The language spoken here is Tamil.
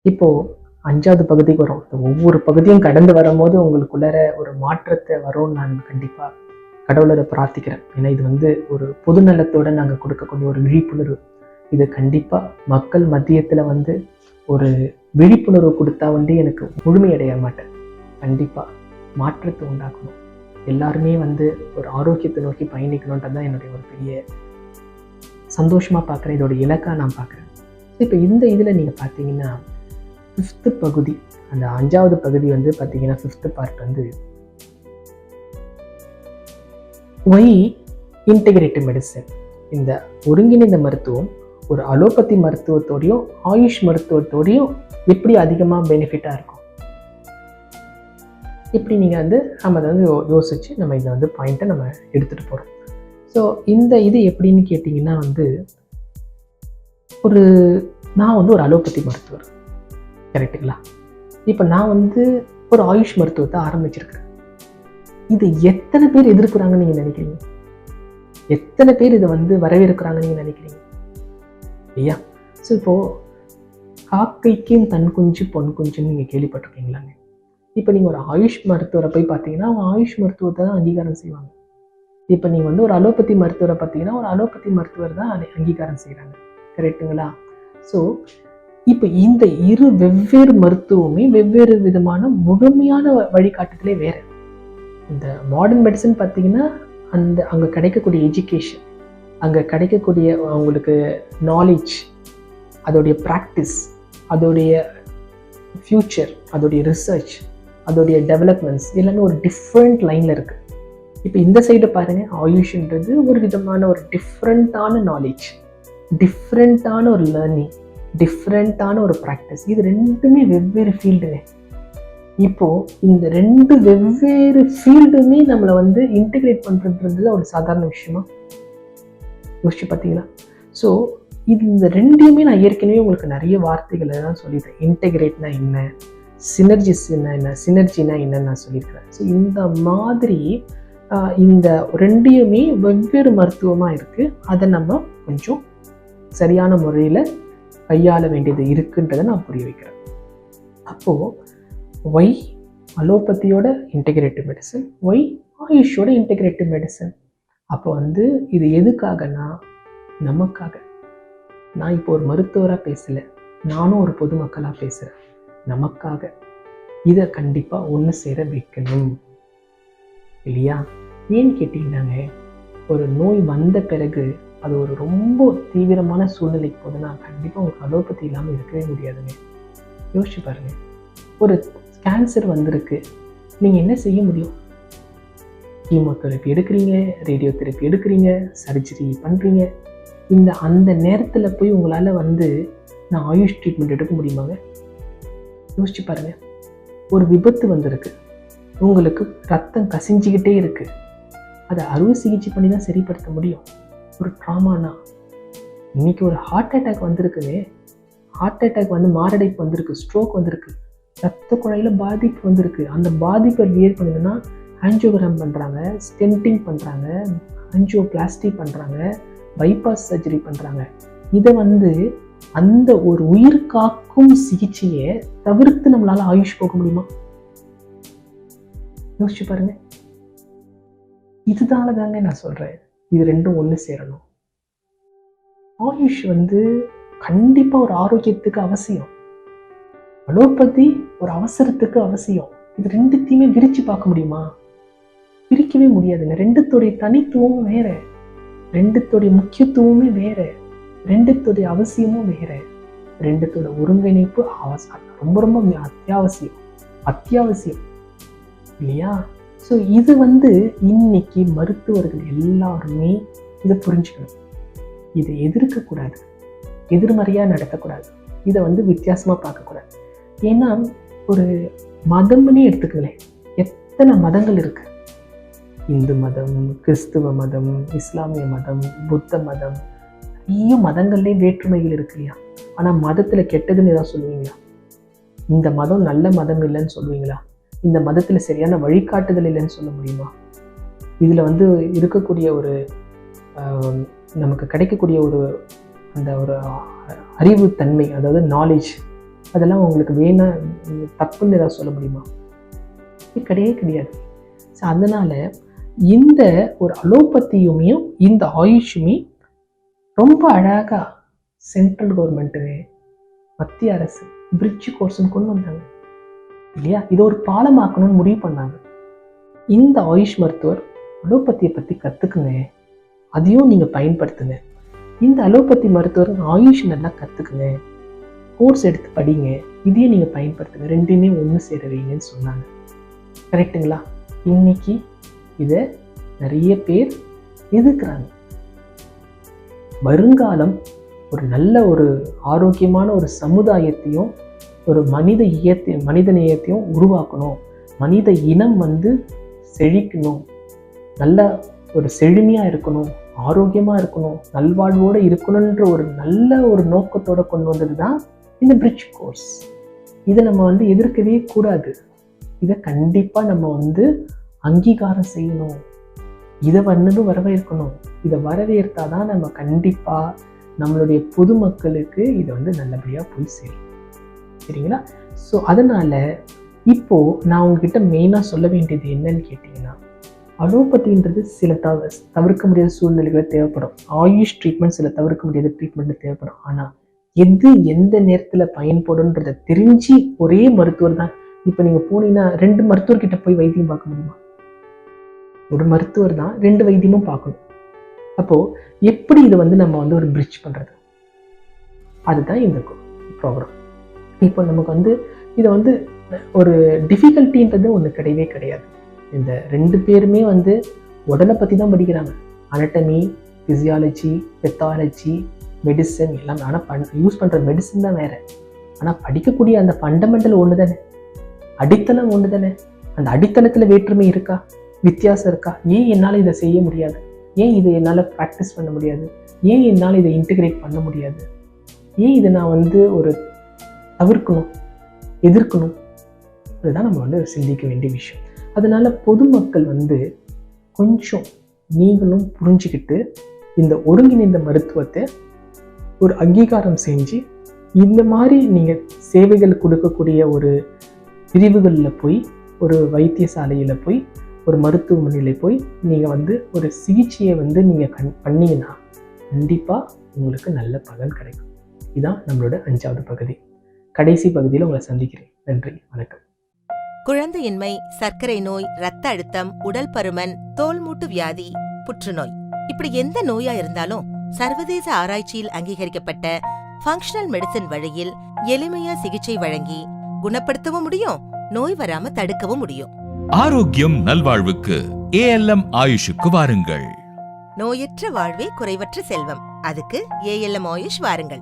இப்போது 5வது பகுதிக்கு வரும். ஒவ்வொரு பகுதியும் கடந்து வரும்போது உங்களுக்குள்ளார ஒரு மாற்றத்தை வரும்னு நான் கண்டிப்பாக கடவுளரை பிரார்த்திக்கிறேன். ஏன்னா இது ஒரு பொதுநலத்தோடு நாங்கள் கொடுக்கக்கூடிய ஒரு விழிப்புணர்வு. இது கண்டிப்பாக மக்கள் மத்தியத்தில் ஒரு விழிப்புணர்வு கொடுத்தா எனக்கு முழுமையடைய மாட்டேன். கண்டிப்பாக மாற்றத்தை உண்டாக்கணும். எல்லாருமே ஒரு ஆரோக்கியத்தை நோக்கி பயணிக்கணுன்றது தான் என்னுடைய ஒரு பெரிய சந்தோஷமாக பார்க்குறேன். இதோட இலக்காக நான் பார்க்குறேன். இப்போ இந்த இதில் நீங்கள் பார்த்தீங்கன்னா 5th பகுதி, அந்த 5வது பகுதி பார்த்தீங்கன்னா 5th part Y integrative medicine. இந்த ஒருங்கிணைந்த மருத்துவம் ஒரு அலோபதி மருத்துவத்தோடையும் ஆயுஷ் மருத்துவத்தோடையும் எப்படி அதிகமாக பெனிஃபிட்டாக இருக்கும், இப்படி நீங்கள் நம்ம அதை யோசித்து நம்ம இதை பாயிண்ட்டை நம்ம எடுத்துகிட்டு போகிறோம். ஸோ இந்த இது எப்படின்னு கேட்டிங்கன்னா நான் ஒரு அலோபதி மருத்துவர், கரெக்டுங்களா? இப்போ நான் ஒரு ஆயுஷ் மருத்துவத்தை ஆரம்பிச்சிருக்கிறேன். இது எத்தனை பேர் எதிர்க்கிறாங்கன்னு நீங்கள் நினைக்கிறீங்க? எத்தனை பேர் இதை வரவேற்கிறாங்கன்னு நீங்கள் நினைக்கிறீங்க ஐயா? ஸோ இப்போது காக்கைக்கும் தன் குஞ்சு பொன் குஞ்சுன்னு நீங்கள் கேள்விப்பட்டிருக்கீங்களாங்க? இப்போ நீங்கள் ஒரு ஆயுஷ் மருத்துவரை போய் பார்த்தீங்கன்னா அவங்க ஆயுஷ் மருத்துவத்தை தான் அங்கீகாரம் செய்வாங்க. இப்போ நீங்கள் ஒரு அலோபதி மருத்துவரை பார்த்தீங்கன்னா ஒரு அலோபதி மருத்துவர் தான் அங்கீகாரம் செய்கிறாங்க, கரெக்டுங்களா? ஸோ இப்போ இந்த இரு வெவ்வேறு மருத்துவமே வெவ்வேறு விதமான முழுமையான வழிகாட்டுதலே வேறு. இந்த மாடர்ன் மெடிசன் பார்த்தீங்கன்னா அங்கே கிடைக்கக்கூடிய எஜுகேஷன், அங்கே கிடைக்கக்கூடிய அவங்களுக்கு நாலேஜ், அதோடைய ப்ராக்டிஸ், அதோடைய ஃப்யூச்சர், அதோடைய ரிசர்ச், அதோடைய டெவலப்மெண்ட்ஸ் எல்லாமே ஒரு டிஃப்ரெண்ட் லைனில் இருக்குது. இப்போ இந்த சைடு பாருங்கள், ஆயுஷ்ன்றது ஒரு விதமான ஒரு டிஃப்ரெண்ட்டான நாலேஜ், டிஃப்ரெண்ட்டான ஒரு லேர்னிங், டிஃப்ரெண்ட்டான ஒரு ப்ராக்டிஸ். இது ரெண்டுமே வெவ்வேறு ஃபீல்டுங்க. இப்போது இந்த ரெண்டு வெவ்வேறு ஃபீல்டுமே நம்மளை இன்டெகிரேட் பண்ணுறதுன்றது ஒரு சாதாரண விஷயமா யோசிச்சு பார்த்தீங்களா? ஸோ இந்த ரெண்டையுமே நான் ஏற்கனவே உங்களுக்கு நிறைய வார்த்தைகளை தான் சொல்லிட்டேன். இன்டெகிரேட்னா என்ன, சினர்ஜிஸ்னா என்ன, சினர்ஜினா என்னன்னு நான் சொல்லியிருக்கிறேன். ஸோ இந்த மாதிரி இந்த ரெண்டையுமே வெவ்வேறு மருத்துவமாக இருக்குது. அதை நம்ம கொஞ்சம் சரியான முறையில் கையாள வேண்டியது இருக்குன்றதை நான் புரிய வைக்கிறேன். அப்போது ஒய் அலோபதியோட இன்டெகிரேட்டிவ் மெடிசன், ஒய் ஆயுஷோட இன்டெகிரேட்டிவ் மெடிசன். அப்போ இது எதுக்காகனா நமக்காக. நான் இப்போ ஒரு மருத்துவராக பேசலை, நானும் ஒரு பொதுமக்களாக பேசுகிறேன். நமக்காக இதை கண்டிப்பாக ஒன்று சேர வைக்கணும் இல்லையா? ஏன்னு கேட்டிங்கன்னாங்க, ஒரு நோய் வந்த பிறகு அது ஒரு ரொம்ப தீவிரமான சூழ்நிலைக்கு போதுன்னா கண்டிப்பாக உங்களுக்கு அலோபதி இல்லாமல் இருக்கவே முடியாதுங்க. யோசிச்சு பாருங்கள், ஒரு கேன்சர் வந்திருக்கு, நீங்கள் என்ன செய்ய முடியும்? கீமோதெரப்பி எடுக்கிறீங்க, ரேடியோ தெரப்பி எடுக்கிறீங்க, சர்ஜரி பண்ணுறீங்க. அந்த நேரத்தில் போய் உங்களால் நான் ஆயுஷ் ட்ரீட்மெண்ட் எடுக்க முடியுமாங்க? யோசிச்சு பாருங்கள். ஒரு விபத்து வந்திருக்கு, உங்களுக்கு ரத்தம் கசிஞ்சிக்கிட்டே இருக்குது, அதை அறுவை சிகிச்சை பண்ணி தான் சரிப்படுத்த முடியும். ஒரு ட்ராமானா, இன்னைக்கு ஒரு ஹார்ட் அட்டாக் வந்திருக்குங்க, ஹார்ட் அட்டாக் மாரடைப்பு வந்திருக்கு, ஸ்ட்ரோக் வந்திருக்கு, ரத்த குழாயில் பாதிப்பு வந்திருக்கு. அந்த பாதிப்பை கிளியர் பண்ணணும்னா ஆன்ஜியோகிராம் பண்ணுறாங்க, ஸ்டென்டிங் பண்ணுறாங்க, ஆன்ஜியோபிளாஸ்டி பண்ணுறாங்க, பைபாஸ் சர்ஜரி பண்ணுறாங்க. இதை அந்த ஒரு உயிர் காக்கும் சிகிச்சையை தவிர்த்து நம்மளால ஆயுஷ் போக முடியுமா? யோசிச்சு பாருங்க. இதனால தாங்க நான் சொல்கிறேன், இது ரெண்டும் ஒன்று சேரணும். ஆயுஷ் கண்டிப்பாக ஒரு ஆரோக்கியத்துக்கு அவசியம், அலோபதி ஒரு அவசரத்துக்கு அவசியம். இது ரெண்டுத்தையுமே விரிச்சு பார்க்க முடியுமா? பிரிக்கவே முடியாதுங்க. ரெண்டுத்தோடைய தனித்துவமும் வேற, ரெண்டுத்தோடைய முக்கியத்துவமே வேற, ரெண்டுத்தோடைய அவசியமும் வேற. ரெண்டுத்தோட ஒருங்கிணைப்பு ரொம்ப ரொம்ப அத்தியாவசியம் இல்லையா? ஸோ இது இன்னைக்கு மருத்துவர்கள் எல்லாருமே இதை புரிஞ்சுக்கணும். இதை எதிர்க்கக்கூடாது, எதிர்மறையாக நடத்தக்கூடாது, இதை வித்தியாசமாக பார்க்கக்கூடாது. ஏன்னா ஒரு மதம்னே எடுத்துக்கங்களேன், எத்தனை மதங்கள் இருக்கு. இந்து மதம், கிறிஸ்துவ மதம், இஸ்லாமிய மதம், புத்த மதம், நிறைய மதங்கள்லேயே வேற்றுமைகள் இருக்கு இல்லையா? ஆனால் மதத்தில் கெட்டதுன்னு ஏதாவது சொல்லுவீங்களா? இந்த மதம் நல்ல மதம் இல்லைன்னு சொல்லுவீங்களா? இந்த மதத்தில் சரியான வழிகாட்டுதல் இல்லைன்னு சொல்ல முடியுமா? இதில் இருக்கக்கூடிய ஒரு நமக்கு கிடைக்கக்கூடிய ஒரு அறிவுத்தன்மை, அதாவது நாலேஜ், அதெல்லாம் உங்களுக்கு தப்புன்னு ஏதாவது சொல்ல முடியுமா? கிடையவே கிடையாது. ஸோ அதனால் இந்த ஒரு அலோபதியுமே இந்த ஆயுஷுமே ரொம்ப அழகாக சென்ட்ரல் கவர்மெண்ட்டு, மத்திய அரசு பிரிட்ஜ் கோர்ஸ்ன்னு கொண்டு வந்தாங்க இல்லையா? இதை ஒரு பாலமாக்கணும்னு முடிவு பண்ணாங்க. இந்த ஆயுஷ் மருத்துவர் அலோபதியை பற்றி கற்றுக்குங்க, அதையும் நீங்கள் பயன்படுத்துங்க. இந்த அலோபதி மருத்துவர் ஆயுஷ் நல்லா கற்றுக்குங்க, கோர்ஸ் எடுத்து படிங்க, இதையும் நீங்கள் பயன்படுத்துங்க, ரெண்டுமே ஒன்று சேர வைங்கன்னு சொன்னாங்க. கரெக்டுங்களா? இன்னைக்கு இதை நிறைய பேர் எதிர்க்கிறாங்க. வருங்காலம் ஒரு நல்ல ஒரு ஆரோக்கியமான ஒரு சமுதாயத்தையும் ஒரு மனித நேயத்தையும் உருவாக்கணும், மனித இனம் செழிக்கணும், நல்ல ஒரு செழுமையாக இருக்கணும், ஆரோக்கியமாக இருக்கணும், நல்வாழ்வோடு இருக்கணுன்ற ஒரு நல்ல ஒரு நோக்கத்தோடு கொண்டு வந்தது தான் இந்த பிரிட்ஜ் கோர்ஸ். இதை நம்ம எதிர்க்கவே கூடாது. இதை கண்டிப்பாக நம்ம அங்கீகாரம் செய்யணும். இதை வரவேற்கணும். இதை வரவேற்றாதான் நம்ம கண்டிப்பாக நம்மளுடைய பொதுமக்களுக்கு இதை நல்லபடியாக போய் சேரும். சரிங்களா? ஸோ அதனால் இப்போது நான் உங்ககிட்ட மெயினாக சொல்ல வேண்டியது என்னன்னு கேட்டிங்கன்னா, அலோபதின்றது சில தவிர்க்க முடியாத சூழ்நிலைகள் தேவைப்படும். ஆயுஷ் ட்ரீட்மெண்ட் சில தவிர்க்க முடியாத ட்ரீட்மெண்ட் தேவைப்படும். ஆனால் எது எந்த நேரத்தில் பயன்படும்ன்றதை தெரிஞ்சு ஒரே மருத்துவர் தான். இப்போ நீங்கள் போனீங்கன்னா 2 மருத்துவர்கிட்ட போய் வைத்தியம் பார்க்க முடியுமா? ஒரு மருத்துவர் தான் 2 வைத்தியமும் பார்க்கணும். அப்போது எப்படி இதை நம்ம ஒரு பிரிட்ஜ் பண்ணுறது? அதுதான் இந்த ப்ரோக்ராம். இப்போ நமக்கு இதை ஒரு டிஃபிகல்ட்டின்றது ஒன்று கிடையவே கிடையாது. இந்த 2 பேருமே உடலை பற்றி தான் படிக்கிறாங்க. அனட்டமி, ஃபிசியாலஜி, பெத்தாலஜி, மெடிசன் எல்லாம். ஆனால் யூஸ் பண்ணுற மெடிசன் தான் வேறு. ஆனால் படிக்கக்கூடிய அந்த ஃபண்டமெண்டல் ஒன்று தானே, அடித்தளம் ஒன்று தானே. அந்த அடித்தளத்தில் வேற்றுமை இருக்கா, வித்தியாசம் இருக்கா? ஏன் என்னால் இதை செய்ய முடியாது? ஏன் இதை என்னால் ப்ராக்டிஸ் பண்ண முடியாது? ஏன் என்னால் இதை இன்டிகிரேட் பண்ண முடியாது? ஏன் இதை நான் ஒரு தவிர்க்கணும், எதிர்க்கணும்? அதுதான் நம்ம சிந்திக்க வேண்டிய விஷயம். அதனால் பொதுமக்கள் கொஞ்சம் நீங்களும் புரிஞ்சுக்கிட்டு இந்த ஒருங்கிணைந்த மருத்துவத்தை ஒரு அங்கீகாரம் செஞ்சு இந்த மாதிரி நீங்கள் சேவைகள் கொடுக்கக்கூடிய ஒரு பிரிவுகளில் போய், ஒரு வைத்தியசாலையில் போய், ஒரு மருத்துவமனையில் போய் நீங்கள் ஒரு சிகிச்சையை நீங்கள் பண்ணீங்கன்னா கண்டிப்பாக உங்களுக்கு நல்ல பலன் கிடைக்கும். இதுதான் நம்மளோட 5வது பகுதி. கடைசி பகுதியில் உங்களை சந்திக்கிறேன். நன்றி, வணக்கம். குழந்தையின்மை, சர்க்கரை நோய், இரத்த அழுத்தம், உடல் பருமன், தோல் மூட்டு வியாதி, புற்றுநோய், இப்படி எந்த நோயா இருந்தாலும் சர்வதேச ஆராய்ச்சியில் அங்கீகரிக்கப்பட்ட ஃபங்க்ஷனல் மெடிசின் வழியில் எளிமையா சிகிச்சை வழங்கி குணப்படுத்தவும் முடியும், நோய் வராம தடுக்கவும் முடியும். ஆரோக்கியம் நல்வாழ்வுக்கு ALM ஆயுஷுக்கு வாருங்கள். நோயற்ற வாழ்வே குறைவற்ற செல்வம். அதுக்கு ALM ஆயுஷ் வாருங்கள்.